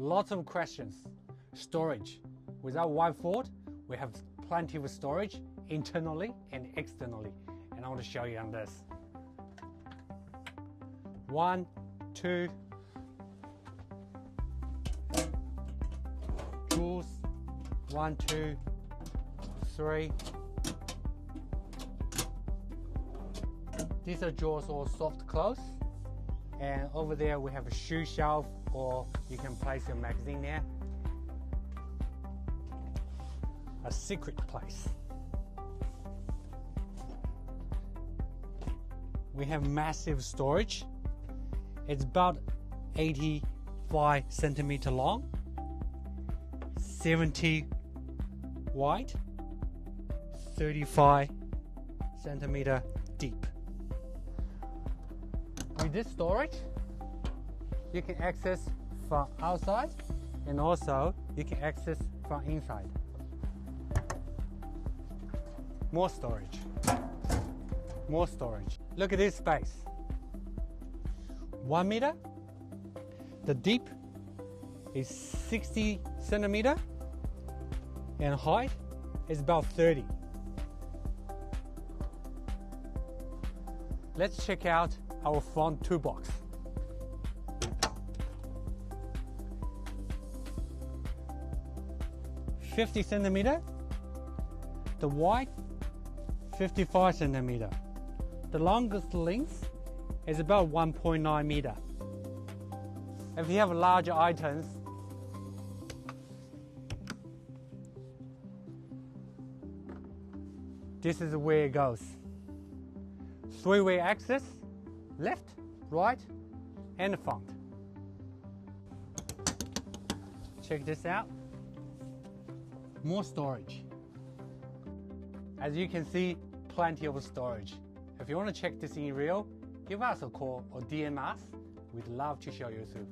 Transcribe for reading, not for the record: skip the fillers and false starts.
Lots of questions. Storage. With our whiteboard, we have plenty of storage internally and externally, and I want to show you on this. 1, 2 drawers, 1, 2, 3. These are drawers all soft close, and over there we have a shoe shelf, or you can place your magazine there. A secret place. We have massive storage. It's about 85 centimeter long, 70 wide, 35 centimeter deep. With this storage, you can access from outside, and also you can access from inside. More storage. More storage. Look at this space. 1 meter. The deep is 60 centimeter, and height is about 30. Let's check out our front toolbox. $50 centimeter. The wide 55 centimeter. The longest length is about 1.9 meter. If you have larger items, this is where it goes. 3-way access, left, right, and the front. Check this out. More storage. As you can see, plenty of storage. If you want to check this in real, give us a call or DM us. We'd love to show you through.